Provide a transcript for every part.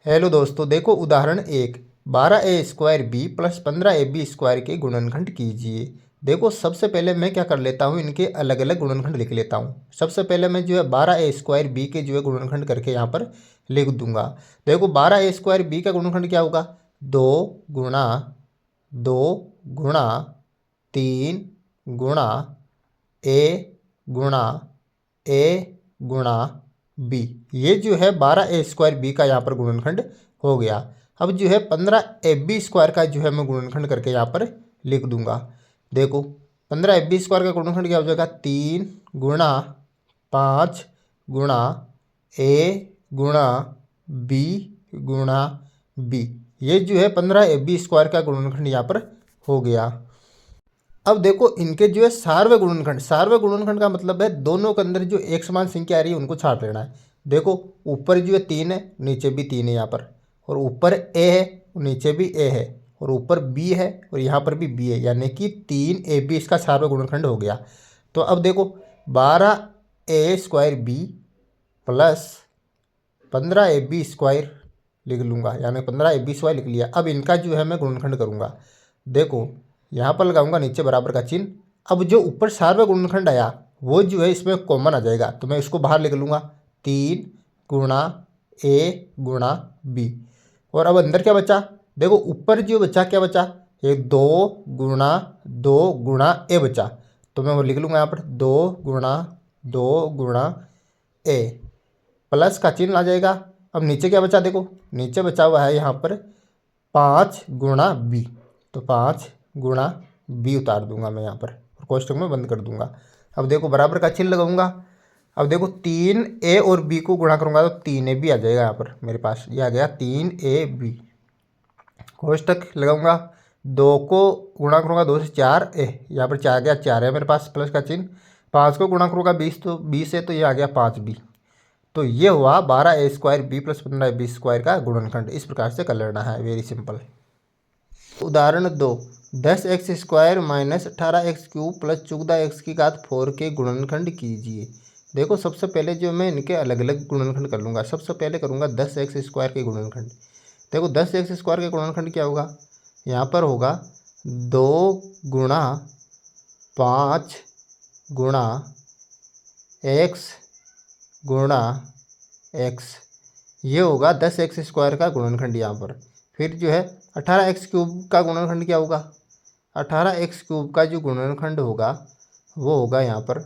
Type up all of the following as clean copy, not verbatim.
Hello दोस्तों, देखो उदाहरण एक। 12a² b प्लस 15ab² के गुणनखंड कीजिए। देखो सबसे पहले मैं क्या कर लेता हूँ, इनके अलग अलग गुणनखंड लिख लेता हूँ। सबसे पहले मैं जो है 12a² b के जो है गुणनखंड करके यहाँ पर लिख दूंगा। देखो 12a² b का गुणनखंड क्या होगा, 2 गुणा 2 गुणा a गुणा a गुणा b। ये जो है 12a² b का यहाँ पर गुणनखंड हो गया। अब जो है 15ab² का जो है मैं गुणनखंड करके यहाँ पर लिख दूंगा। देखो 15ab² का गुणनखंड क्या हो जाएगा, 3 गुणा 5 गुणा a गुणा b। ये जो है 15ab² का गुणनखंड यहाँ पर हो गया। अब देखो इनके जो है सार्वय गुणनखंड का मतलब है दोनों के अंदर जो एक समान संख्या आ रही है उनको छांट लेना है। देखो ऊपर जो है 3 है, नीचे भी 3 है यहाँ पर, और ऊपर a है, नीचे भी a है, और ऊपर b है और यहाँ पर भी b है, यानी कि 3ab इसका सार्वय गुणनखंड हो गया। तो अब देखो 12a² b प्लस 15ab² लिख लूँगा, यानी 15ab² लिख लिया। अब इनका जो है मैं गुणनखंड करूँगा। देखो यहाँ पर लगाऊंगा नीचे बराबर का चिन्ह। अब जो ऊपर सार्वय गुणनखंड आया वो जो है इसमें कॉमन आ जाएगा, तो मैं इसको बाहर लिख लूँगा, 3 गुणा a गुणा b। और अब अंदर क्या बचा, देखो ऊपर जो बचा क्या बचा, ये 2 गुणा 2 गुणा a बचा, तो मैं वो लिख लूँगा यहाँ पर 2 गुणा 2 गुणा a प्लस का चिन्ह आ जाएगा। अब नीचे क्या बचा, देखो नीचे बचा हुआ है यहाँ पर 5 गुणा b, तो 5 गुणा b उतार दूंगा मैं यहाँ पर और कोष्टक में बंद कर दूंगा। अब देखो बराबर का चिन्ह लगाऊंगा। अब देखो 3a और b को गुणा करूंगा तो 3ab आ जाएगा यहाँ पर मेरे पास, ये आ गया 3ab। कोष्टक लगाऊंगा, 2 को गुणा करूंगा 2 से 4a, यहाँ पर 4 गया, 4 है मेरे पास प्लस का चिन्ह। 5 को गुणा करूंगा 20, तो 20 है, तो ये आ गया 5b। तो ये हुआ 12a² b प्लस 15ab² का गुणनखंड। इस प्रकार से कर लेना है, वेरी सिंपल। उदाहरण 2, 10x² minus 18x³ plus 14x4 के गुणनखंड कीजिए। देखो सबसे पहले जो मैं इनके अलग अलग गुणनखंड कर लूँगा। सबसे पहले करूँगा 10x² के गुणनखंड। देखो 10x² के गुणनखंड क्या होगा, यहाँ पर होगा 2 गुणा 5 गुणा x गुणा x। ये होगा 10x² का गुणनखंड यहाँ पर। फिर जो है 18x³ का गुणनखंड क्या होगा, 18x³ का जो गुणनखंड होगा वो होगा यहाँ पर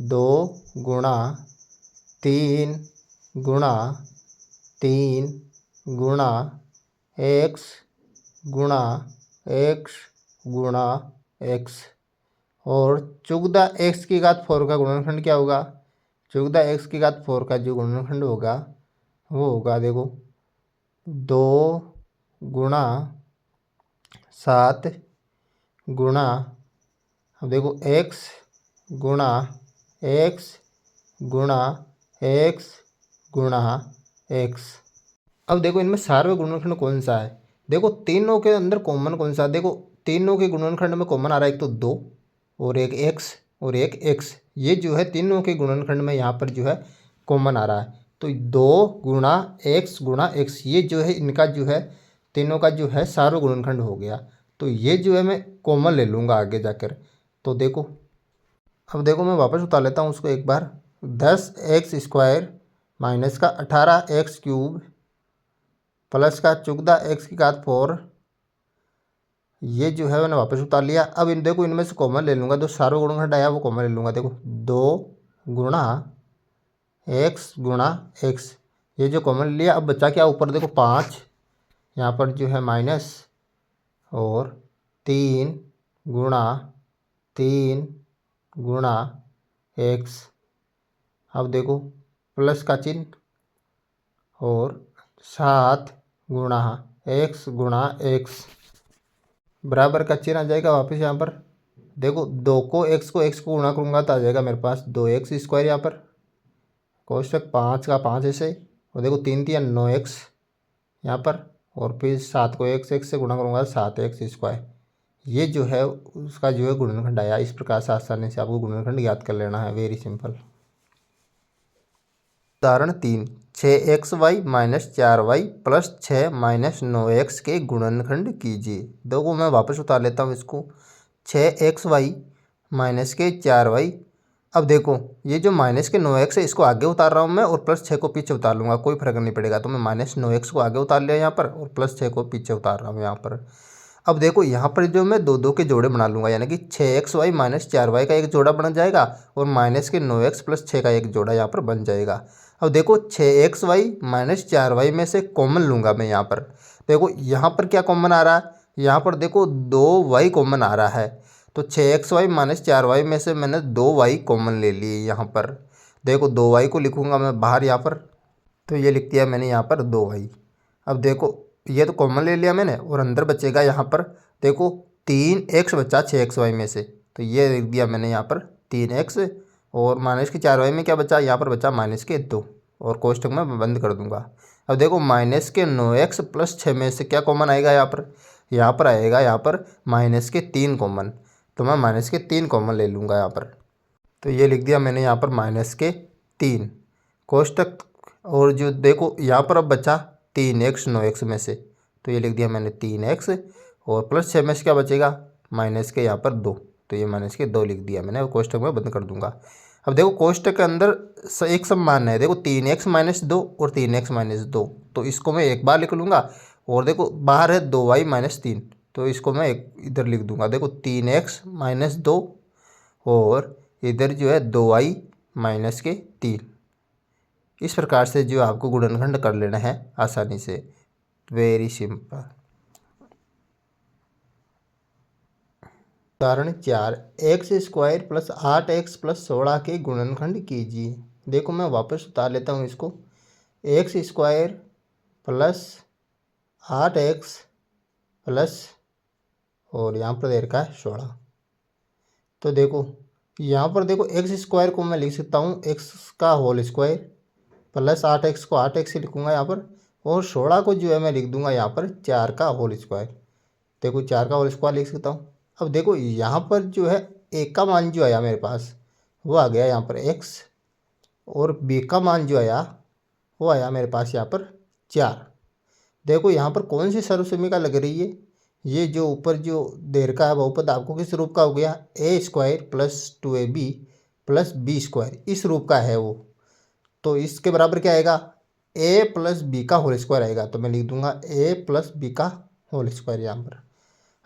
2 गुणा 3 गुणा 3 गुणा x गुणा x गुणा x। और 14x4 का गुणनखंड क्या होगा, 14x4 का जो गुणनखंड होगा वो होगा, देखो 2 गुणा 7 गुणा, अब देखो x गुणा x गुणा x गुणा x। अब देखो इनमें सार्वय गुणनखंड कौन सा है, देखो तीनों के अंदर कॉमन कौन सा है। देखो तीनों के गुणनखंड में कॉमन आ रहा है, एक तो 2 और एक x और एक x। ये जो है तीनों के गुणनखंड में यहाँ पर जो है कॉमन आ रहा है। तो 2 गुणा x ये जो है इनका जो है तीनों का जो है सार्वय गुणनखंड हो गया। तो ये जो है मैं कॉमन ले लूँगा आगे जाकर। तो देखो अब देखो मैं वापस उतार लेता हूँ उसको एक बार। 10x² माइनस का 18x³ प्लस का 14x4, ये जो है मैंने वापस उतार लिया। अब इन देखो इनमें से कॉमन ले लूँगा, जो सार्वय गुणनखंड आया वो कॉमन ले लूँगा। देखो 2 गुणा x गुणा x, ये जो कॉमन लिया। अब बचा क्या ऊपर, देखो 5, यहाँ पर जो है माइनस, और 3 गुणा x। अब देखो प्लस का चिन्ह, और 7 गुणा x गुणा x बराबर का चिन्ह आ जाएगा वापस यहाँ पर। देखो 2 को x को गुणा करूँगा तो आ जाएगा मेरे पास 2x² यहाँ पर, कोष्टक 5 का 5 ऐसे, और देखो 3 3 9x यहाँ पर, और फिर 7 को x से गुणा करूँगा 7x²। ये जो है उसका जो है गुणनखंड आया। इस प्रकार से आसानी से आपको गुणनखंड याद कर लेना है, वेरी सिंपल। उदाहरण 3, 6xy minus 4y plus 6 minus 9x के गुणनखंड कीजिए। देखो मैं वापस उतार लेता हूँ इसको। 6xy माइनस के 4y। अब देखो ये जो माइनस के 9x है इसको आगे उतार रहा हूँ मैं और प्लस 6 को पीछे उतार लूँगा, कोई फर्क नहीं पड़ेगा। तो मैं माइनस 9x को आगे उतार लिया यहाँ पर और प्लस 6 को पीछे उतार रहा हूँ यहाँ पर। अब देखो यहाँ पर जो मैं दो दो के जोड़े बना लूँगा, यानी कि 6xy माइनस 4y का एक जोड़ा बन जाएगा और माइनस के 9x प्लस 6 का एक जोड़ा यहाँ पर बन जाएगा। अब देखो 6xy माइनस 4y में से कॉमन लूँगा मैं यहाँ पर। देखो यहाँ पर क्या कॉमन आ रहा है, यहाँ पर देखो 2y कॉमन आ रहा है। तो 6xy माइनस 4y में से मैंने 2y कॉमन ले लिए यहाँ पर। देखो 2y को लिखूँगा मैं बाहर यहाँ पर, तो ये लिख दिया मैंने यहाँ पर 2y। अब देखो ये तो कॉमन ले लिया मैंने और अंदर बचेगा यहाँ पर देखो 3x बचा 6xy में से, तो ये लिख दिया मैंने यहाँ पर 3x। और माइनस के 4y में क्या बचा, यहाँ पर बचा माइनस के 2 और कोष्टक में बंद कर दूंगा। अब देखो माइनस के 9x प्लस 6 में से क्या कॉमन आएगा, यहाँ पर आएगा यहाँ पर माइनस के 3 कॉमन। तो मैं माइनस के 3 कॉमन ले लूँगा यहाँ पर, तो ये लिख दिया मैंने यहाँ पर माइनस के 3 कोष्टक। और जो देखो यहाँ पर अब बचा 3x 9x में से, तो ये लिख दिया मैंने 3x और प्लस 6 में से क्या बचेगा माइनस के यहाँ पर 2, तो ये माइनस के 2 लिख दिया मैंने और कोष्टक में बंद कर दूंगा। अब देखो कोष्टक के अंदर एक सम मान है, देखो 3x माइनस 2 और 3x माइनस 2, तो इसको मैं एक बार लिख लूँगा। और देखो बाहर है 2y माइनस 3, तो इसको मैं एक इधर लिख दूंगा। देखो 3x माइनस 2 और इधर जो है 2y माइनस के 3। इस प्रकार से जो आपको गुणनखंड कर लेना है आसानी से, वेरी सिंपल। उदाहरण 4, x square plus 8x plus 16 के गुणनखंड कीजिए। देखो मैं वापस उतार लेता हूँ इसको। X square plus 8x plus और यहाँ पर दे रखा है 16। तो देखो यहाँ पर देखो एक्स स्क्वायर को मैं लिख सकता हूँ एक्स का होल स्क्वायर प्लस 8x को 8x से लिखूँगा यहाँ पर, और 16 को जो है मैं लिख दूंगा यहाँ पर 4 का होल स्क्वायर। देखो 4 का होल स्क्वायर लिख सकता हूँ। अब देखो यहाँ पर जो है एक का मान जो आया मेरे पास वो आ गया यहाँ पर x, और b का मान जो आया वो आया मेरे पास यहाँ पर 4। देखो यहाँ पर कौन सी सर्वसमीका लग रही है, ये जो ऊपर जो दे रखा है बहुपद आपको किस रूप का हो गया, a square plus 2ab plus b square, इस रूप का है वो। तो इसके बराबर क्या आएगा, a प्लस बी का होल स्क्वायर आएगा। तो मैं लिख दूंगा a प्लस बी का होल स्क्वायर यहाँ पर।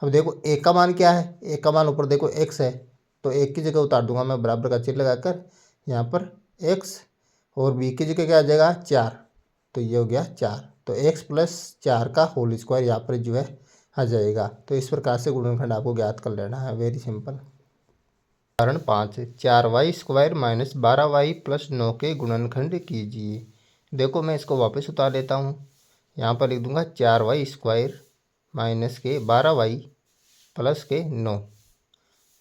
अब देखो a का मान क्या है, a का मान ऊपर देखो x है, तो एक की जगह उतार दूंगा मैं बराबर का चिन्ह लगाकर यहाँ पर x, और b की जगह क्या आ जाएगा 4, तो ये हो गया 4। तो x प्लस 4 का होल स्क्वायर यहाँ पर जो है आ जाएगा। तो इस प्रकार से गुणनखंड आपको ज्ञात कर लेना है, वेरी सिंपल। उदाहरण 5, 4y square minus 12y plus 9 के गुणनखंड कीजिए। देखो मैं इसको वापस उतार लेता हूँ, यहाँ पर लिख दूंगा 4y स्क्वायर माइनस के 12y प्लस के 9।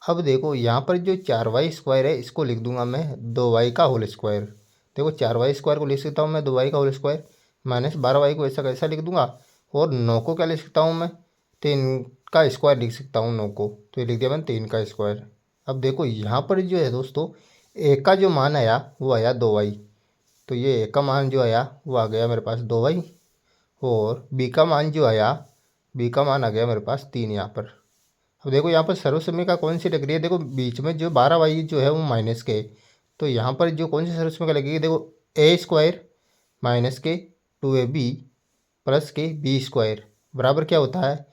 अब देखो यहाँ पर जो 4y स्क्वायर है इसको लिख दूंगा मैं 2y का होल स्क्वायर। देखो 4y स्क्वायर को लिख सकता हूँ मैं 2y का होल स्क्वायर, माइनस 12y को ऐसा कैसा लिख दूंगा, और 9 को क्या लिख सकता हूँ मैं 3 का स्क्वायर लिख सकता हूँ 9 को, तो ये लिख दिया मैंने 3 का स्क्वायर। अब देखो यहाँ पर जो है दोस्तों a का जो मान आया वो आया 2y, तो ये a का मान जो आया वो आ गया मेरे पास 2y, और b का मान जो आया b का मान आ गया मेरे पास 3 यहाँ पर। अब देखो यहाँ पर सर्वसमीका कौन सी लग रही है, देखो बीच में जो 12y जो है वो माइनस के, तो यहाँ पर जो कौन सी सर्वसमीका लगेगी, देखो a स्क्वायर माइनस के 2ab प्लस के बी स्क्वायर बराबर क्या होता है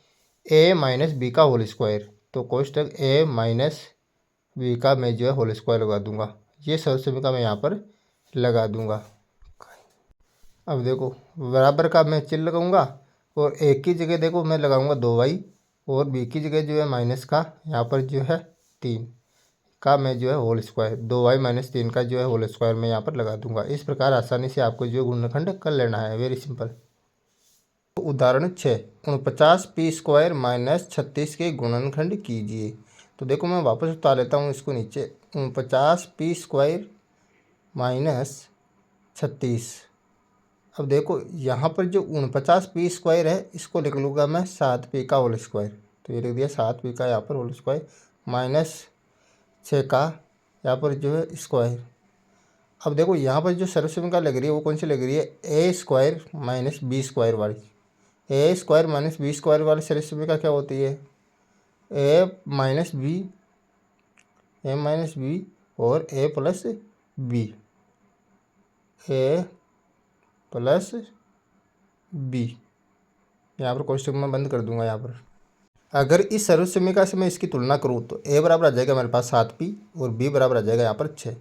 a माइनस बी का होल स्क्वायर। तो कोष्टक a माइनस बी का मैं जो है होल स्क्वायर लगा दूंगा, ये सर्वसमीका मैं यहाँ पर लगा दूंगा। अब देखो बराबर का मैं चिन्ह लगाऊंगा और एक की जगह देखो मैं लगाऊंगा 2y, और बी की जगह जो है माइनस का यहाँ पर जो है 3 का मैं जो है होल स्क्वायर, 2y माइनस 3 का जो है होल स्क्वायर मैं यहाँ पर लगा दूंगा। इस प्रकार आसानी से आपको जो गुणनखंड कर लेना है, वेरी सिंपल। तो उदाहरण 6, 49 पी स्क्वायर माइनस 36 के गुणनखंड कीजिए। तो देखो मैं वापस उतार लेता हूँ इसको नीचे, 49 पी स्क्वायर माइनस 36। अब देखो यहाँ पर जो 49 पी स्क्वायर है इसको लिख लूँगा मैं 7 पी का होल स्क्वायर, तो ये लिख दिया 7 पी का यहाँ पर होल स्क्वायर माइनस 6 का यहाँ पर जो है स्क्वायर। अब देखो यहाँ पर जो सर्वसमीकरण लग रही है वो कौन सी लग रही है, ए स्क्वायर माइनस बी स्क्वायर वाली। ए स्क्वायर माइनस बी स्क्वायर वाली सर्वसमीकरण क्या होती है, ए माइनस बी और ए प्लस बी, ए प्लस बी। यहाँ पर क्वेश्चन मैं बंद कर दूंगा। यहाँ पर अगर इस सर्वसमीकरण से मैं इसकी तुलना करूँ तो ए बराबर आ जाएगा मेरे पास 7p और बी बराबर आ जाएगा यहाँ पर 6।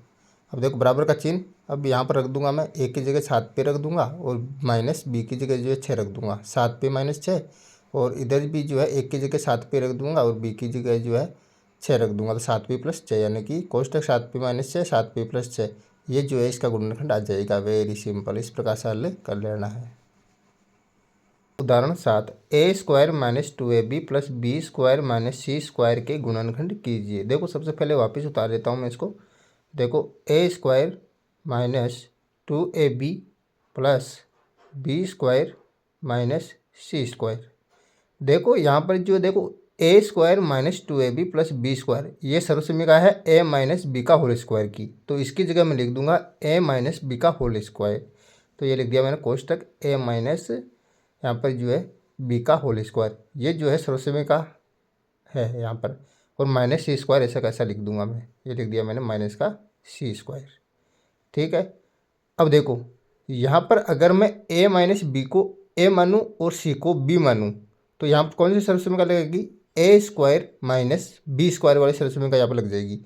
अब देखो बराबर का चिन्ह अब यहाँ पर रख दूंगा मैं, ए की जगह 7p रख दूंगा और माइनस बी की जगह जो है 6 रख दूंगा, 7p माइनस 6। और इधर भी जो है एक की जगह 7p रख दूंगा और बी की जगह जो है 6 रख दूंगा, तो 7p प्लस 6 यानी कि कोष्टक 7p माइनस 6 7p प्लस 6, ये जो है इसका गुणनखंड आ जाएगा। वेरी सिंपल, इस प्रकार से हल कर लेना है। उदाहरण 7, a square minus 2ab plus b square minus c square के गुणनखंड कीजिए। देखो सबसे पहले वापस उतार देता हूँ मैं इसको। देखो a square minus 2ab plus b square minus c square. देखो यहाँ पर जो देखो a square minus 2ab plus b square, ये सर्वसमीकरण है ए माइनस बी का होल स्क्वायर की, तो इसकी जगह मैं लिख दूंगा ए माइनस बी का होल स्क्वायर। तो ये लिख दिया मैंने कोष्टक ए माइनस यहाँ पर जो है बी का होल स्क्वायर, ये जो है सर्वसमीकरण है यहाँ पर, और माइनस सी स्क्वायर ऐसा कैसा लिख दूंगा मैं, ये लिख दिया मैंने माइनस का सी स्क्वायर। ठीक है। अब देखो यहाँ पर अगर मैं ए माइनस बी को ए मानूँ और सी को बी मानूँ तो यहाँ पर कौन सी सर्वसमीकरण लगेगी, ए स्क्वायर माइनस बी स्क्वायर वाली सर्वसमीकरण यहाँ पर लग जाएगी।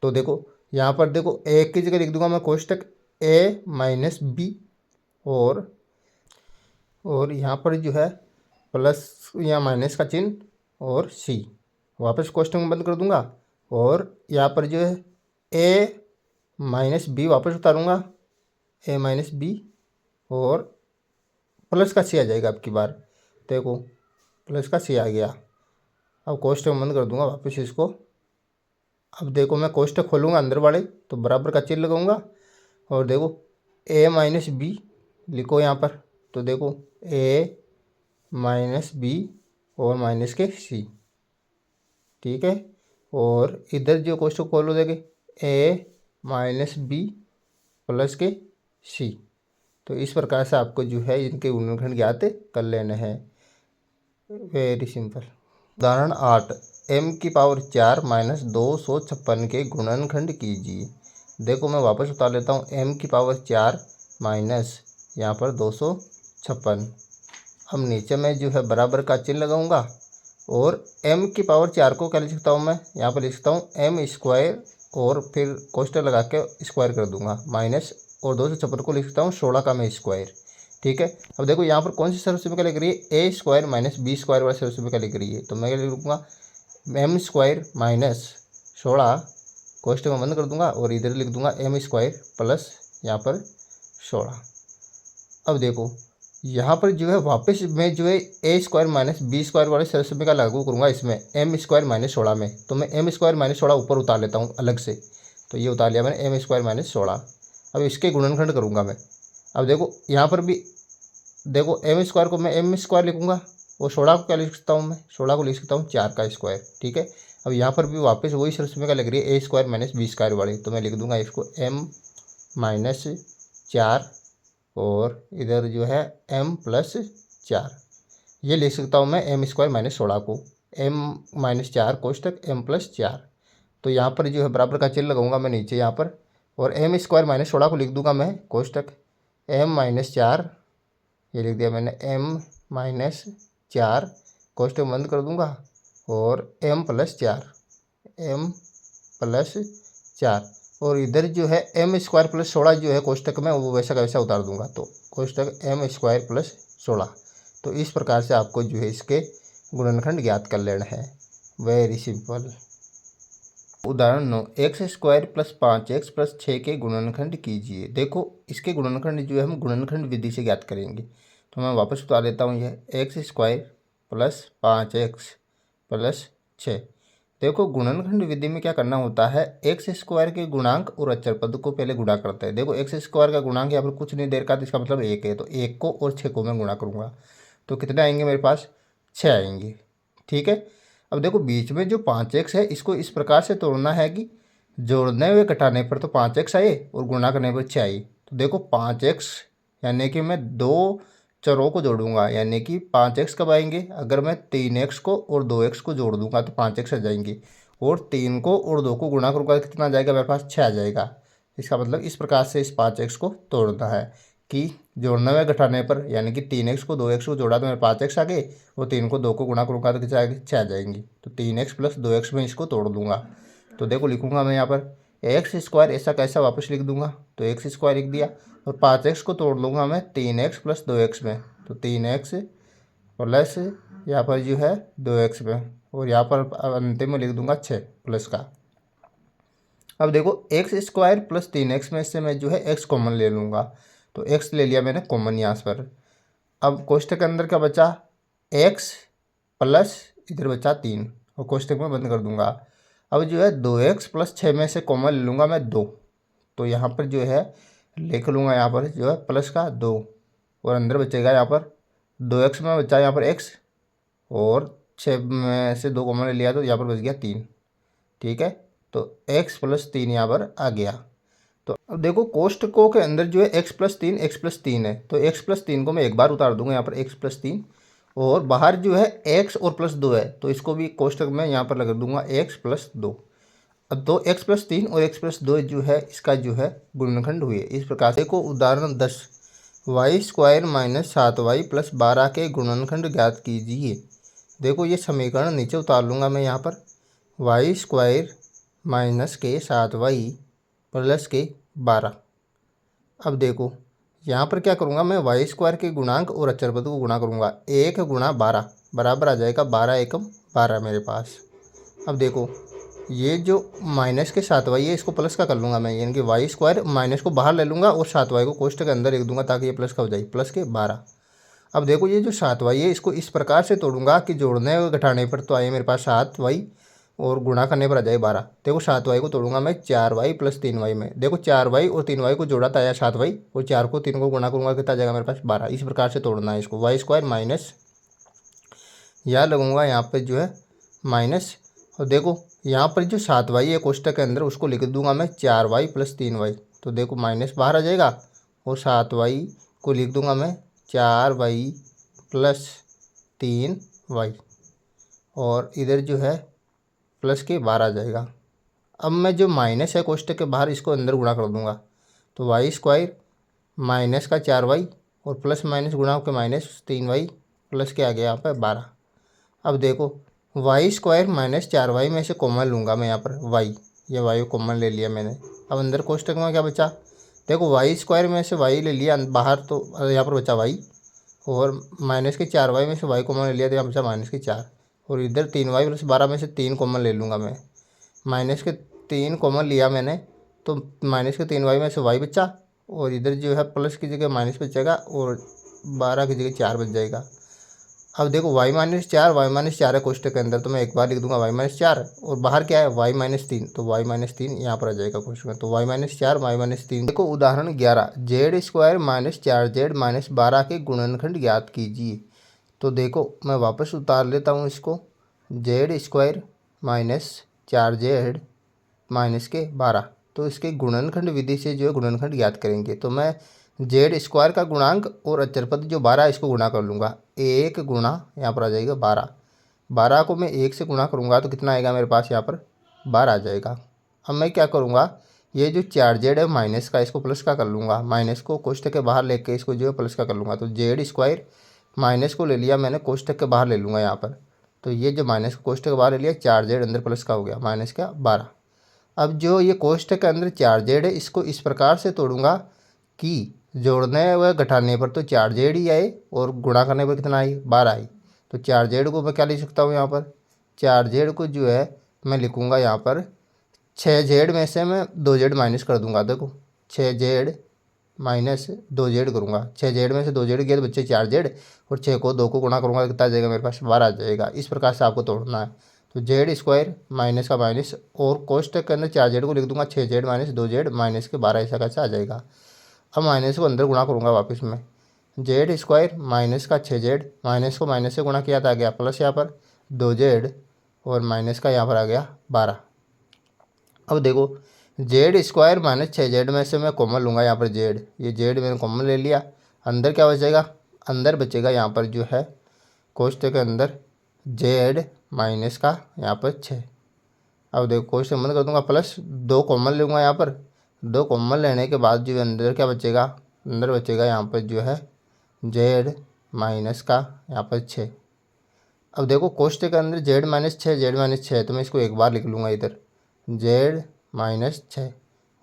तो देखो यहाँ पर देखो ए की जगह लिख दूंगा मैं कोष्टक ए माइनस बी और यहाँ पर जो है प्लस या माइनस का चिन्ह और सी, वापस क्वेश्चन बंद कर दूंगा। और यहाँ पर जो है ए माइनस बी वापस उतारूँगा, ए माइनस बी और प्लस का सी आ जाएगा। अब की बार देखो प्लस का सी आ गया। अब कोष्टक बंद कर दूंगा वापस इसको। अब देखो मैं कोष्टक खोलूँगा अंदर वाले तो बराबर का चिन्ह लगाऊंगा और देखो ए माइनस बी लिखो यहाँ पर, तो देखो ए माइनस बी और माइनस के सी। ठीक है। और इधर जो कोष्टक खोलो देखे ए माइनस बी प्लस के सी। तो इस प्रकार से आपको जो है इनके गुणनखंड ज्ञात कर लेने हैं। Very simple. उदाहरण 8, m की पावर 4 माइनस 256 के गुणनखंड कीजिए। देखो मैं वापस उतार लेता हूँ, m की पावर 4 माइनस यहाँ पर 256। अब नीचे मैं जो है बराबर का चिन्ह लगाऊंगा और m की पावर 4 को क्या लिख सकता हूँ मैं, यहाँ पर लिख सकता हूँ m स्क्वायर और फिर कोष्टक लगा के स्क्वायर कर दूंगा माइनस, और 256 को लिख सकता हूँ 16 का मैं स्क्वायर। ठीक है। अब देखो यहाँ पर कौन सी सर्वसमीकरण लिख रही है, ए स्क्वायर माइनस बी स्क्वायर वाली सर्वसमीकरण लिख रही है, तो मैं क्या लिखूँगा एम स्क्वायर माइनस 16 कोष्टक में बंद कर दूंगा और इधर लिख दूंगा एम स्क्वायर प्लस यहाँ पर 16। अब देखो यहाँ पर जो है वापस मैं जो है ए स्क्वायर माइनस बी स्क्वायर वाले सर्वसमीकरण लागू करूँगा इसमें एम स्क्वायर माइनस 16 में, तो मैं एम स्क्वायर माइनस 16 ऊपर उतार लेता हूँ अलग से, तो ये उतार लिया मैंने एम स्क्वायर माइनस 16। अब इसके गुणनखंड करूँगा मैं। अब देखो यहाँ पर भी देखो एम स्क्वायर को मैं एम स्क्वायर लिखूँगा और 16 को क्या लिख सकता हूँ मैं, 16 को लिख सकता हूँ 4 का स्क्वायर। ठीक है। अब यहाँ पर भी वापस वही सर्वसमीकरण लग रही है ए स्क्वायर माइनस बी स्क्वायर वाली, तो मैं लिख दूँगा इसको एम माइनस 4 और इधर जो है m प्लस 4, ये लिख सकता हूँ मैं एम स्क्वायर माइनस 16 को m माइनस 4 कोष्टक m प्लस 4। तो यहाँ पर जो है बराबर का चिन्ह लगाऊंगा मैं नीचे यहाँ पर, और एम स्क्वायर माइनस 16 को लिख दूंगा मैं कोष्टक m माइनस 4, ये लिख दिया मैंने m माइनस 4 कोष्टक बंद कर दूंगा और m प्लस 4 और इधर जो है एम स्क्वायर प्लस 16 जो है कोष्टक में वो वैसा का वैसा उतार दूंगा, तो कोष्टक एम स्क्वायर प्लस 16। तो इस प्रकार से आपको जो है इसके गुणनखंड ज्ञात कर लेना है। Very simple. उदाहरण 9, x square plus 5x plus 6 के गुणनखंड कीजिए। देखो इसके गुणनखंड जो है हम गुणनखंड विधि से ज्ञात करेंगे, तो मैं वापस उतार देता हूँ यह x square plus 5x plus 6। देखो गुणनखंड विधि में क्या करना होता है, एक्स स्क्वायर के गुणांक और अचर पद को पहले गुणा करते हैं। देखो एक्स स्क्वायर का गुणांक यहाँ पर कुछ नहीं देर का, तो इसका मतलब 1 है, तो 1 को और 6 को मैं गुणा करूँगा तो कितने आएंगे मेरे पास, 6 आएंगे। ठीक है। अब देखो बीच में जो 5x है इसको इस प्रकार से तोड़ना है कि जोड़ने हुए घटाने पर तो 5x आए और गुणा करने पर 6 आई। तो देखो 5x यानी कि मैं दो चरों को जोड़ूंगा, यानी कि 5x कब आएंगे, अगर मैं 3x को और 2x को जोड़ दूंगा तो 5x आ जाएंगे, और 3 को और 2 को गुणा करूँगा तो कितना आ जाएगा, मेरे पास 6 आ जाएगा। इसका मतलब इस प्रकार से इस 5x को तोड़ना है कि जोड़ने में घटाने पर, यानी कि 3x को 2x को जोड़ा तो मेरे 5x आ गए, और 3 को 2 को गुणा करूँगा तो कितना आएगी, 6 आ जाएंगी। तो 3x प्लस 2x में इसको तोड़ दूंगा। तो देखो लिखूंगा मैं यहाँ पर एक्स स्क्वायर, ऐसा कैसा वापस लिख दूंगा, तो एक्स स्क्वायर लिख दिया, और 5x को तोड़ लूँगा मैं 3x प्लस 2x में, तो 3x प्लस यहाँ पर जो है 2x में, और यहाँ पर अंतिम में लिख दूंगा 6 प्लस का। अब देखो एक्स स्क्वायर प्लस 3x में से मैं जो है x कॉमन ले लूँगा, तो x ले लिया मैंने कॉमन यहाँ पर। अब कोष्ठक के अंदर क्या बचा, x प्लस इधर बचा 3, और कोष्ठक में बंद कर दूंगा। अब जो है 2x प्लस 6 में से कॉमन ले लूँगा मैं 2, तो यहाँ पर जो है लिख लूँगा यहाँ पर जो है प्लस का 2, और अंदर बचेगा यहाँ पर 2x में बचा यहाँ पर x, और 6 में से 2 कॉमन ले लिया तो यहाँ पर बच गया 3। ठीक है, तो x प्लस 3 यहाँ पर आ गया। तो अब देखो कोष्ठकों के अंदर जो है x प्लस 3 है, तो x प्लस 3 को मैं एक बार उतार दूंगा यहाँ पर x प्लस 3, और बाहर जो है x और प्लस 2 है, तो इसको भी कोष्ठक में यहाँ पर लगा दूंगा x प्लस 2। अब 2x+3 और x+2 जो है इसका जो है गुणनखंड हुए। इस प्रकार से को उदाहरण 10 y² माइनस 7y प्लस 12 के गुणनखंड ज्ञात कीजिए। देखो ये समीकरण नीचे उतार लूँगा मैं यहाँ पर, y² माइनस के 7y प्लस के 12। अब देखो यहाँ पर क्या करूँगा मैं, y² के गुणांक और अचर पद को गुणा करूँगा, 1 गुणा 12 बराबर आ जाएगा 12 एकम 12 मेरे पास। अब देखो ये जो माइनस के 7y है इसको प्लस का कर लूँगा मैं, यानी कि y² माइनस को बाहर ले लूँगा और 7y को कोष्ठक के अंदर लिख दूँगा ताकि ये प्लस का हो जाए, प्लस के 12। अब देखो ये जो 7y है इसको इस प्रकार से तोड़ूंगा कि जोड़ने और घटाने पर तो आए मेरे पास 7y, और गुणा करने पर आ जाए 12। देखो 7y को तोड़ूंगा मैं 4y प्लस 3y में, देखो 4y और 3y को जोड़ा तो आया 7y, और 4 को 3 को गुणा करूँगा कितना आ जाएगा मेरे पास 12। इस प्रकार से तोड़ना है इसको, y² माइनस यह लगूंगा यहाँ पर जो है माइनस, और देखो यहाँ पर जो 7y है कोष्ठक के अंदर उसको लिख दूंगा मैं 4y प्लस 3y, तो देखो माइनस बाहर आ जाएगा, और 7y को लिख दूंगा मैं 4y प्लस 3y, और इधर जो है प्लस के 12 आ जाएगा। अब मैं जो माइनस है कोष्ठक के बाहर इसको अंदर गुणा कर दूंगा, तो y² माइनस का 4y और प्लस माइनस गुणा होकर माइनस 3y प्लस के आ गया यहाँ पर 12। अब देखो y² माइनस 4y में से कॉमन लूँगा मैं यहाँ पर y, ये y कॉमन ले लिया मैंने। अब अंदर कोष्ठक में क्या बचा, देखो y² में से y ले लिया बाहर, तो यहाँ पर बचा y, और माइनस के 4y में से y कॉमन ले लिया तो यहाँ बचा माइनस के 4, और इधर 3y प्लस 12 में से 3 कॉमन ले लूँगा मैं, माइनस के 3 कॉमन लिया मैंने, तो माइनस के 3y में से y बचा, और इधर जो है प्लस की जगह माइनस बचेगा, और 12 की जगह 4 बच जाएगा। अब देखो y-4 है कोष्ठक के अंदर, तो मैं एक बार लिख दूंगा y-4, और बाहर क्या है y-3, तो y-3 यहाँ पर आ जाएगा कोष्ठक में, तो y-4 y-3। देखो उदाहरण 11 z² माइनस 4z माइनस 12 के गुणनखंड ज्ञात कीजिए। तो देखो मैं वापस उतार लेता हूँ इसको, z² माइनस 4z माइनस के 12, तो इसके गुणनखंड विधि से जो है गुणनखंड ज्ञात करेंगे। तो मैं z² का गुणांक और अचर पद जो 12 इसको गुणा कर लूँगा, 1 गुणा यहाँ पर आ जाएगा 12, 12 को मैं 1 से गुणा करूँगा तो कितना आएगा मेरे पास यहाँ पर 12 आ जाएगा। अब मैं क्या करूँगा, ये जो 4z है माइनस का इसको प्लस का कर लूँगा, माइनस को कोष्ठक के बाहर लेके इसको जो है प्लस का कर लूँगा, तो z² माइनस को ले लिया मैंने कोष्ठक के बाहर ले लूँगा यहाँ पर, तो ये जो माइनस को कोष्ठक के बाहर ले लिया 4z अंदर प्लस का हो गया माइनस का 12। अब जो ये कोष्ठक के अंदर 4z है इसको इस प्रकार से तोड़ूंगा कि जोड़ने व घटाने पर तो 4z ही आए और गुणा करने पर कितना आई 12 आई। तो 4z को मैं क्या लिख सकता हूँ यहाँ पर, 4z को जो है मैं लिखूँगा यहाँ पर 6z में से मैं 2z माइनस कर दूँगा। देखो 6z माइनस 2z करूँगा, 6z में से 2z गया तो बच्चे 4z, और 6 को 2 को गुणा करूँगा कितना आ जाएगा मेरे पास 12 आ जाएगा। इस प्रकार से आपको तोड़ना है। तो z² माइनस का माइनस, और कोष्ठक के अंदर 4z को लिख दूंगा 6z माइनस 2z माइनस के 12 ऐसा कैसा आ जाएगा। अब माइनस को अंदर गुणा करूँगा वापस में, z² माइनस का 6z माइनस को माइनस से गुणा किया था आ गया प्लस यहाँ पर 2z, और माइनस का यहाँ पर आ गया 12। अब देखो जेड स्क्वायर माइनस 6 जेड में से मैं कॉमन लूँगा यहाँ पर जेड, ये जेड मैंने कॉमन ले लिया। अंदर क्या बचेगा, अंदर बचेगा यहाँ पर जो है कोष्ठक के अंदर जेड माइनस का यहाँ पर 6। अब देखो कोष्ठक बंद कर दूंगा, प्लस 2 कॉमन लूँगा यहाँ पर। 2 कॉमन लेने के बाद जो अंदर क्या बचेगा, अंदर बचेगा यहाँ पर जो है जेड माइनस का यहाँ पर 6। अब देखो कोष्ठक के अंदर जेड माइनस 6 जेड माइनस 6 तो मैं इसको एक बार लिख लूँगा इधर जेड माइनस 6,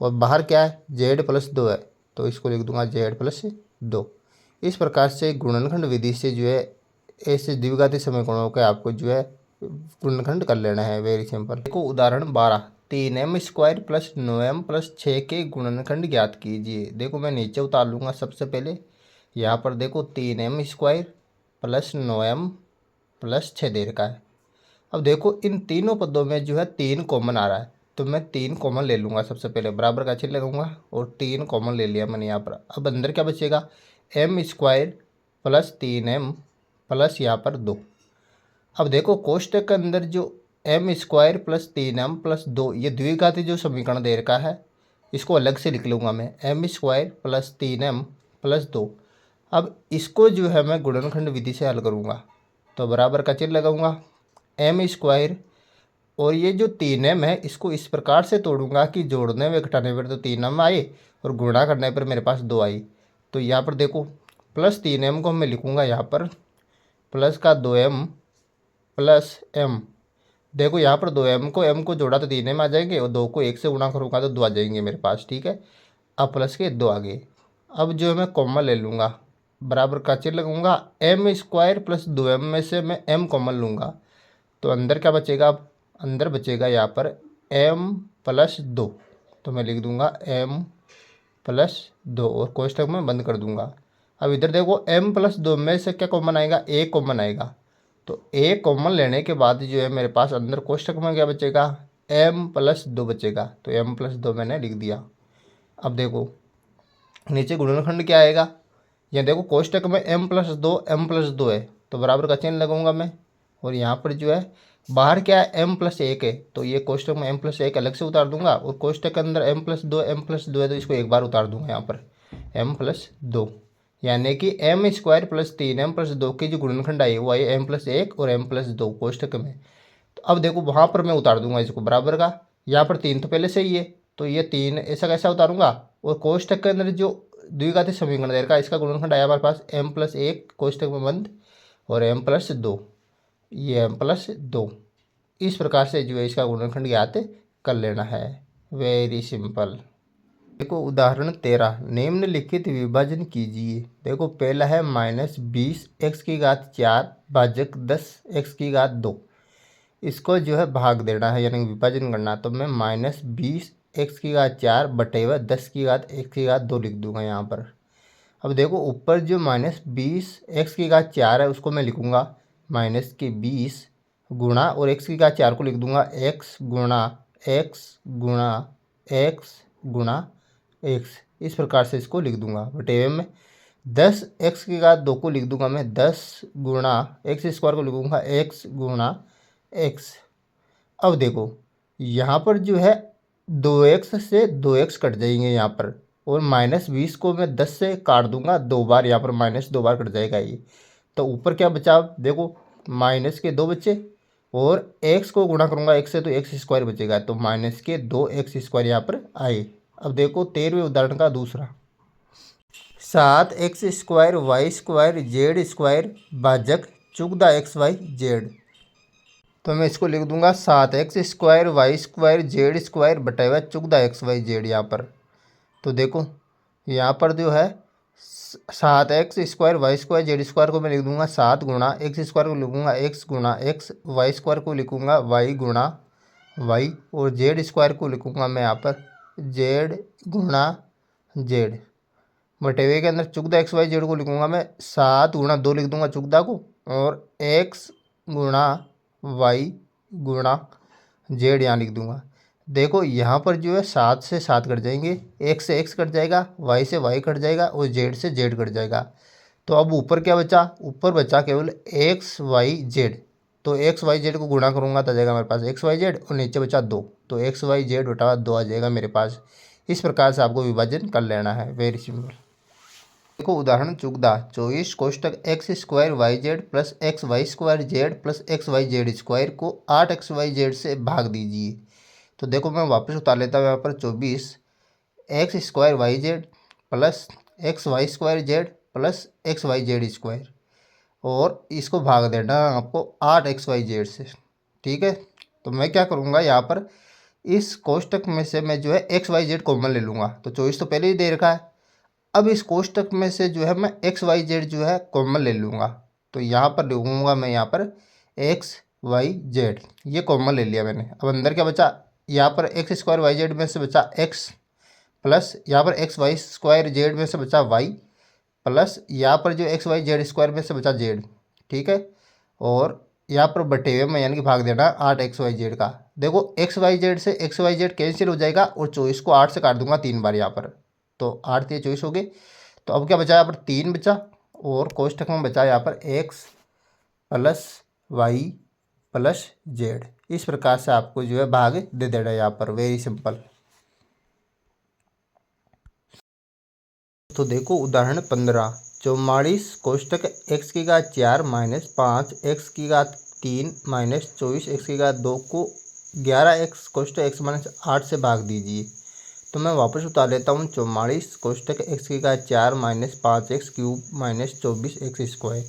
और बाहर क्या है जेड प्लस 2 है तो इसको लिख दूंगा जेड प्लस 2। इस प्रकार से गुणनखंड विधि से जो है ऐसे द्विघाती समीकरणों के आपको जो है गुणनखंड कर लेना है, वेरी सिंपल। देखो उदाहरण 12, 3m square plus 9m plus 6 के गुणनखंड ज्ञात कीजिए। देखो मैं नीचे उतार लूँगा सबसे पहले, यहाँ पर देखो 3m square plus 9m plus 6 दे रखा है। अब देखो इन तीनों पदों में जो है 3 कॉमन आ रहा है तो मैं 3 कॉमन ले लूँगा। सबसे पहले बराबर का चिन्ह लगाऊंगा और 3 कॉमन ले लिया मैंने यहाँ पर। अब अंदर क्या बचेगा m square plus 3m plus यहाँ पर 2। अब देखो कोष्ठक के अंदर जो m square plus 3m plus 2 ये द्विघाती जो समीकरण दे रखा है इसको अलग से लिख लूँगा मैं, m square plus 3m plus 2। अब इसको जो है मैं गुणनखंड विधि से हल करूँगा तो बराबर का चिन्ह लगाऊंगा m स्क्वायर और ये जो 3m है इसको इस प्रकार से तोड़ूंगा कि जोड़ने में घटाने पर तो 3m आए और गुणा करने पर मेरे पास 2 आई। तो यहाँ पर देखो प्लस 3m को मैं लिखूंगा यहाँ पर प्लस का 2m प्लस m। देखो यहाँ पर 2m को m को जोड़ा तो 3m आ जाएंगे और 2 को 1 से गुणा करूँगा तो 2 आ जाएंगे मेरे पास, ठीक है। अब प्लस के 2 आ गए। अब जो है मैं कॉमन ले लूँगा, बराबर का चिन्ह लगाऊंगा, m स्क्वायर प्लस 2m में से मैं m कॉमन लूँगा तो अंदर क्या बचेगा, अब अंदर बचेगा यहाँ पर m प्लस 2 तो मैं लिख दूंगा m प्लस 2 और कोष्ठक में बंद कर दूंगा। अब इधर देखो m प्लस 2 में से क्या कॉमन आएगा, a कॉमन आएगा तो a कॉमन लेने के बाद जो है मेरे पास अंदर कोष्ठक में क्या बचेगा m प्लस 2 बचेगा तो m प्लस 2 मैंने लिख दिया। अब देखो नीचे गुणनखंड क्या आएगा, यहाँ देखो कोष्ठक में m प्लस 2 है तो बराबर का चिन्ह लगाऊंगा मैं, और यहाँ पर जो है बाहर क्या है m प्लस 1 है तो ये कोष्ठक में m प्लस 1 अलग से उतार दूंगा और कोष्ठक के अंदर m प्लस 2 है तो इसको एक बार उतार दूंगा यहाँ पर m प्लस 2, यानी कि m square plus 3m plus 2 की जो गुणनखंड आई वो आई m प्लस 1 और m प्लस 2 कोष्ठक में। तो अब देखो वहाँ पर मैं उतार दूंगा इसको बराबर का, यहाँ पर 3 तो पहले से ही है तो ये 3 ऐसा कैसा उतारूंगा, और कोष्ठक के अंदर जो द्विघाती समीकरण दे रखा है इसका गुणनखंड आया हमारे पास m प्लस 1 कोष्ठक में बंद और m प्लस 2, ये m प्लस 2। इस प्रकार से जो है इसका गुणनखंड ज्ञात कर लेना है, वेरी सिंपल। देखो उदाहरण 13, निम्नलिखित विभाजन कीजिए। देखो पहला है -20x⁴ भाजक 10x⁻²। इसको जो है भाग देना है यानी विभाजन करना, तो मैं -20x⁴ बटे हुआ 10x⁻² लिख दूंगा यहाँ पर। अब देखो ऊपर जो -20x⁴ है उसको मैं लिखूँगा -20 गुणा और x⁴ को लिख दूंगा x गुणा x गुणा x गुणा x, इस प्रकार से इसको लिख दूंगा बटे में 10x⁻² को लिख दूंगा मैं 10 गुणा x² को लिखूंगा x गुणा x। अब देखो यहाँ पर जो है 2x से 2x कट जाएंगे यहाँ पर, और -20 को मैं 10 से काट दूंगा 2 बार, यहाँ पर -2 बार कट जाएगा ये। तो ऊपर क्या बचा, देखो -2 बचे और x को गुणा करूंगा x से तो x² बचेगा तो -2x² यहाँ पर आए। अब देखो 13वें उदाहरण का दूसरा, 7x² y² z² भाजक 14xy z। तो मैं इसको लिख दूंगा 7x² y² z² बटा हुआ 14xy z यहाँ पर। तो देखो यहाँ पर जो है 7x² y² z² को मैं लिख दूंगा 7 गुणा x² को लिखूंगा x गुणा x, y² को लिखूंगा y गुणा y और z² को लिखूंगा मैं यहाँ पर z गुणा z। बटेवे के अंदर 14xy z को लिखूंगा मैं 7 गुणा 2 लिख दूंगा 14 को, और x गुणा y गुणा z यहाँ लिख दूंगा। देखो यहाँ पर जो है 7 से 7 कट जाएंगे, x से x कट जाएगा, y से y कट जाएगा और z से z कट जाएगा। तो अब ऊपर क्या बचा, ऊपर बचा केवल x y z। तो एक्स वाई जेड को गुणा करूँगा तो आ जाएगा मेरे पास एक्स वाई जेड और नीचे बचा 2, तो एक्स वाई जेड बटा 2 आ जाएगा मेरे पास। इस प्रकार से आपको विभाजन कर लेना है, वेरी सिंपल। देखो उदाहरण चुकदा 24 कोष्टक x square y z plus x y square z plus x y z square को 8 एक्स वाई जेड से भाग दीजिए। तो देखो मैं वापस उतार लेता हूँ यहाँ पर 24 x square y z plus x y square z plus x y z square, और इसको भाग देना आपको 8 एक्स वाई जेड से। ठीक है, तो मैं क्या करूँगा यहाँ पर इस कोष्टक में से मैं जो है एक्स वाई जेड कॉमन ले लूँगा। तो 24 तो पहले ही दे रखा है, अब इस कोष्टक में से जो है मैं एक्स वाई जेड जो है कॉमन ले लूँगा। तो यहाँ पर लिखूँगा मैं यहाँ पर एक्स वाई जेड, ये कॉमन ले लिया मैंने। अब अंदर क्या बचा, यहाँ पर एक्स स्क्वायर वाई जेड में से बचा एक्स प्लस यहाँ पर एक्स वाई स्क्वायर जेड में से बचा वाई प्लस यहाँ पर जो एक्स वाई जेड स्क्वायर में से बचा जेड। ठीक है, और यहाँ पर बटे हुए में यानी कि भाग देना 8 एक्स वाई जेड का। देखो एक्स वाई जेड से एक्स वाई जेड कैंसिल हो जाएगा और 24 को 8 से काट दूंगा 3 बार यहाँ पर, तो 8 3 24 हो गए। तो अब क्या बचा यहाँ पर 3 बचा, और कोष्टक में बचा यहाँ पर x plus y plus z. इस प्रकार से आपको जो है भाग दे देना है यहाँ पर, वेरी सिंपल। तो देखो उदाहरण 15 44 कोष्टक एक्स की घात 4 माइनस 5 एक्स की घात 3 माइनस 24 एक्स की घात 2 को 11 एक्स कोष्टक एक्स माइनस 8 से भाग दीजिए। तो मैं वापस उतार लेता हूँ 44 कोष्टक एक्स की घात 4 minus 5 x cube minus 24 x square.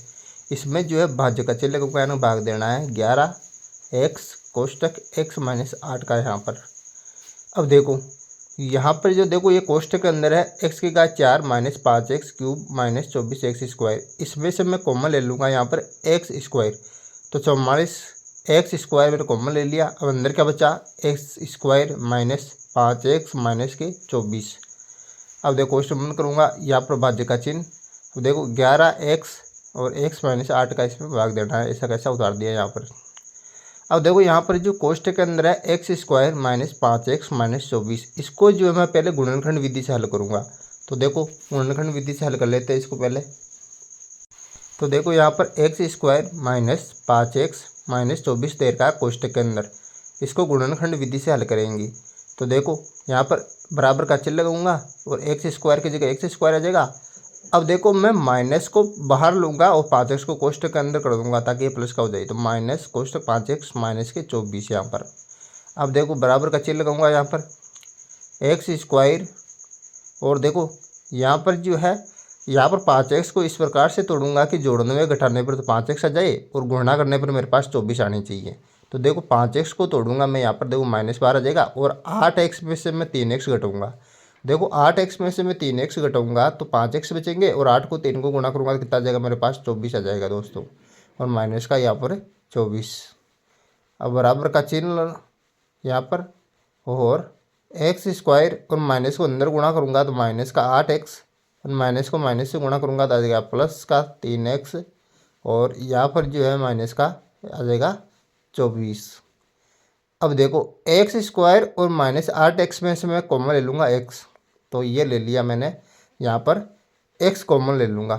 इसमें जो है भाज्य का चिन्ह को भाग देना है 11 एक्स कोष्टक एक्स माइनस 8 का यहाँ पर। अब देखो यहाँ पर जो देखो ये कोष्टक के अंदर है एक्स की घात 4 minus 5 x cube minus 24 x square, इसमें से मैं कॉमन ले लूँगा यहाँ पर एक्स स्क्वायर। तो 44 एक्स स्क्वायर मैंने कॉमन ले लिया। अब अंदर क्या बचा x square minus 5 x minus के 24। अब देखो क्वेश्चन बंद करूँगा, यहाँ पर भाज्य का चिन्ह। अब देखो 11 एक्स और एक्स माइनस 8 का इसमें भाग देना है, ऐसा कैसा उतार दिया यहाँ पर। अब देखो यहाँ पर जो कोष्टक के अंदर है x square minus 5 x minus 24, इसको जो है मैं पहले गुणनखंड विधि से हल करूँगा। तो देखो गुणनखंड विधि से हल कर लेते हैं इसको पहले। तो देखो यहाँ पर x square minus 5 x minus 24 देर का कोष्टक के अंदर, इसको गुणनखंड विधि से हल करेंगे। तो देखो यहाँ पर बराबर का चिन्ह लगाऊंगा और एक्स स्क्वायर की जगह एक्स स्क्वायर आ जाएगा। अब देखो मैं माइनस को बाहर लूँगा और 5 एक्स को कोष्टक के अंदर कर दूंगा ताकि ये प्लस का हो जाए। तो माइनस कोष्टक 5 एक्स माइनस के 24 यहाँ पर। अब देखो बराबर का चिन्ह लगाऊंगा यहाँ पर एक्स स्क्वायर, और देखो यहाँ पर जो है यहाँ पर 5 एक्स को इस प्रकार से तोड़ूंगा कि जोड़ने में घटाने पर तो 5 एक्स आ जाए और गुणा करने पर मेरे पास 24 आनी चाहिए। तो देखो 5 एक्स को तोड़ूंगा मैं यहाँ पर, देखो माइनस बाहर आ जाएगा और 8 एक्स में से मैं 3 एक्स घटाऊँगा। देखो 8 एक्स में से मैं 3 एक्स घटाऊँगा तो 5 एक्स बचेंगे और 8 को 3 को गुणा करूँगा तो कितना आ जाएगा मेरे पास 24 आ जाएगा दोस्तों, और माइनस का यहाँ पर 24। अब बराबर का चिन्ह यहाँ पर, और एक्स स्क्वायर और माइनस को अंदर गुणा करूँगा तो माइनस का 8 एक्स और माइनस को माइनस से गुणा करूँगा तो आ जाएगा प्लस का 3 एक्स, और यहाँ पर जो है माइनस का आ जाएगा 24। अब देखो एक्स स्क्वायर और माइनस 8 एक्स में से मैं कॉमन ले लूँगा एक्स, तो ये ले लिया मैंने यहाँ पर एक्स कॉमन ले लूँगा।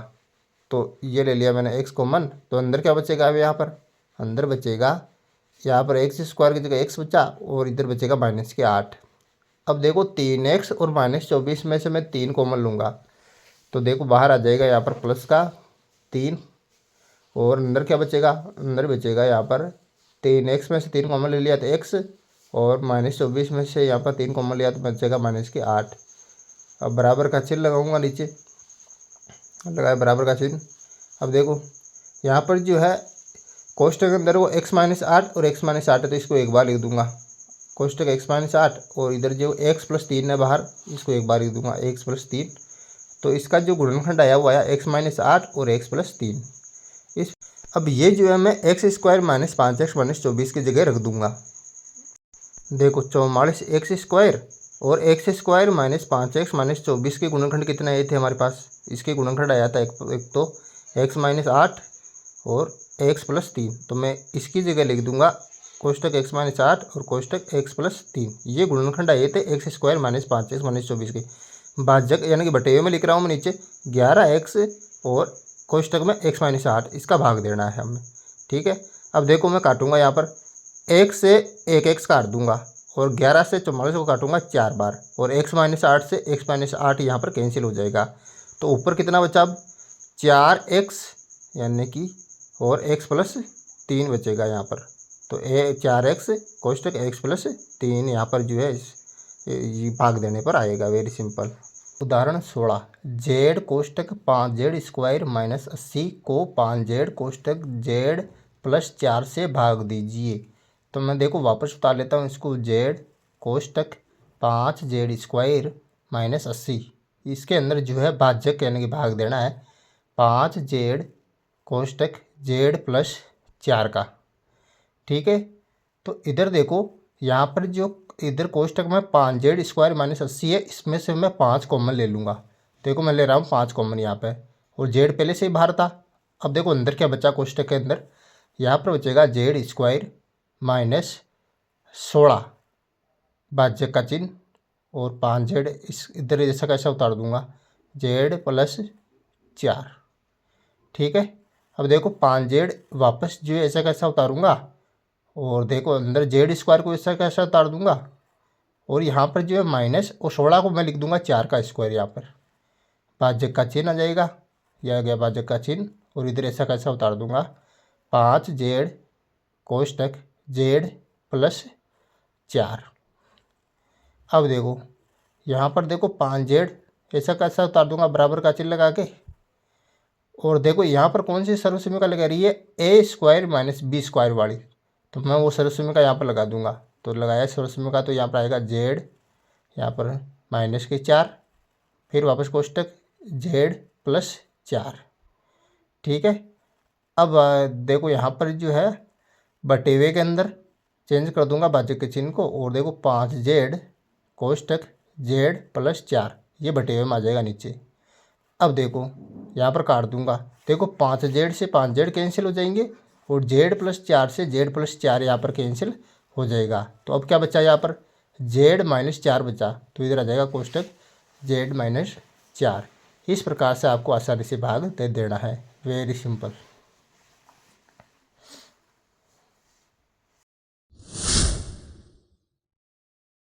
तो ये ले लिया मैंने एक्स कॉमन, तो अंदर क्या बचेगा अब यहाँ पर, अंदर बचेगा यहाँ पर एक्स स्क्वायर की जगह एक्स बचा और इधर बचेगा माइनस के 8। अब देखो 3 एक्स और माइनस 24 में से मैं 3 कॉमन लूँगा तो देखो बाहर आ जाएगा यहाँ पर प्लस का 3, और अंदर क्या बचेगा, अंदर बचेगा यहाँ पर 3 एक्स में से 3 कॉमन ले लिया तो एक्स, और माइनस 24 में से यहाँ पर 3 कॉमन लिया तो बचेगा माइनस के 8। अब बराबर का चिन्ह लगाऊंगा, नीचे लगाया बराबर का चिन्ह। अब देखो यहाँ पर जो है कोष्टक के अंदर वो एक्स माइनस 8 और एक्स माइनस 8 है तो इसको एक बार लिख दूंगा, कोष्टक एक्स माइनस 8, और इधर जो एक्स प्लस 3 है बाहर इसको एक बार लिख दूंगा एक्स प्लस 3। तो इसका जो गुणनखंड आया वो आया एक्स माइनस 8 और एक्स प्लस 3। इस अब ये जो है मैं x square minus 5 x minus 24 की जगह रख दूंगा। देखो 44 एक्स स्क्वायर और x square minus 5 x minus 24 के गुणनखंड कितने आए थे हमारे पास, इसके गुणनखंड आया था एक तो एक्स माइनस 8 और एक्स प्लस 3, तो मैं इसकी जगह लिख दूंगा कोष्टक एक्स माइनस 8 और कोष्टक एक्स प्लस 3। ये गुणनखंड आए थे x square minus 5 x minus 24 के। भाजक यानी कि बटे में लिख रहा हूँ मैं नीचे 11 एक्स और कोष्टक में एक्स माइनस 8, इसका भाग देना है हमें। ठीक है, अब देखो मैं काटूंगा यहाँ पर, एक से एक एक्स काट दूंगा और 11 से 44 को काटूंगा 4 बार, और x-8 से x-8 यहाँ पर कैंसिल हो जाएगा। तो ऊपर कितना बचा अब, 4x यानी कि, और x+3 बचेगा यहाँ पर। तो 4x कोष्टक x+3 यहाँ पर जो है ये भाग देने पर आएगा। Very simple. उदाहरण 16, z कोष्टक 5z² माइनस 80 को 5z कोष्टक z+4 से भाग दीजिए। तो मैं देखो वापस उतार लेता हूँ इसको, z कोष्टक 5z² माइनस 80, इसके अंदर जो है भाजक यानी कि भाग देना है 5z कोष्टक z+4 का। ठीक है, तो इधर देखो यहाँ पर जो इधर कोष्टक में 5z² माइनस 80 है, इसमें से मैं 5 कॉमन ले लूँगा। देखो मैं ले रहा हूँ 5 कॉमन यहाँ पे, और z पहले से ही बाहर था। अब देखो अंदर क्या बचा कोष्टक के अंदर, यहाँ पर बचेगा z² माइनस 16 भाज्य का चिन्ह, और 5z इस इधर जैसा कैसा उतार दूंगा z+4। ठीक है, अब देखो 5z वापस जो है ऐसा कैसा उतारूंगा, और देखो अंदर z² को ऐसा कैसा उतार दूंगा, और यहाँ पर जो है माइनस, और 16 को मैं लिख दूंगा 4 का स्क्वायर। यहाँ पर भाजक का चिन्ह आ जाएगा, यह आ गया भाजक का चिन्ह, और इधर ऐसा कैसा उतार दूंगा 5z कोष्टक z+4। अब देखो यहाँ पर देखो 5z ऐसा कैसा उतार दूंगा बराबर का चिन्ह लगा के, और देखो यहाँ पर कौन सी सर्वसमीका लगा रही है, a² माइनस b² वाली, तो मैं वो सर्वसमीका यहाँ पर लगा दूंगा। तो लगाया सर्वसमीका, तो यहाँ पर आएगा z यहाँ पर -4, फिर वापस कोष्टक z+4। ठीक है, अब देखो यहाँ पर जो है बटेवे के अंदर चेंज कर दूंगा भाजक के चिन्ह को, और देखो 5z कोष्टक z+4 ये बटेवे में आ जाएगा नीचे। अब देखो यहाँ पर काट दूंगा, देखो 5z से 5z कैंसिल हो जाएंगे, और z+4 से z+4 यहाँ पर कैंसिल हो जाएगा। तो अब क्या बचा यहाँ पर, z-4 बचा, तो इधर आ जाएगा कोष्टक z-4। इस प्रकार से आपको आसानी से भाग दे देना है। Very simple.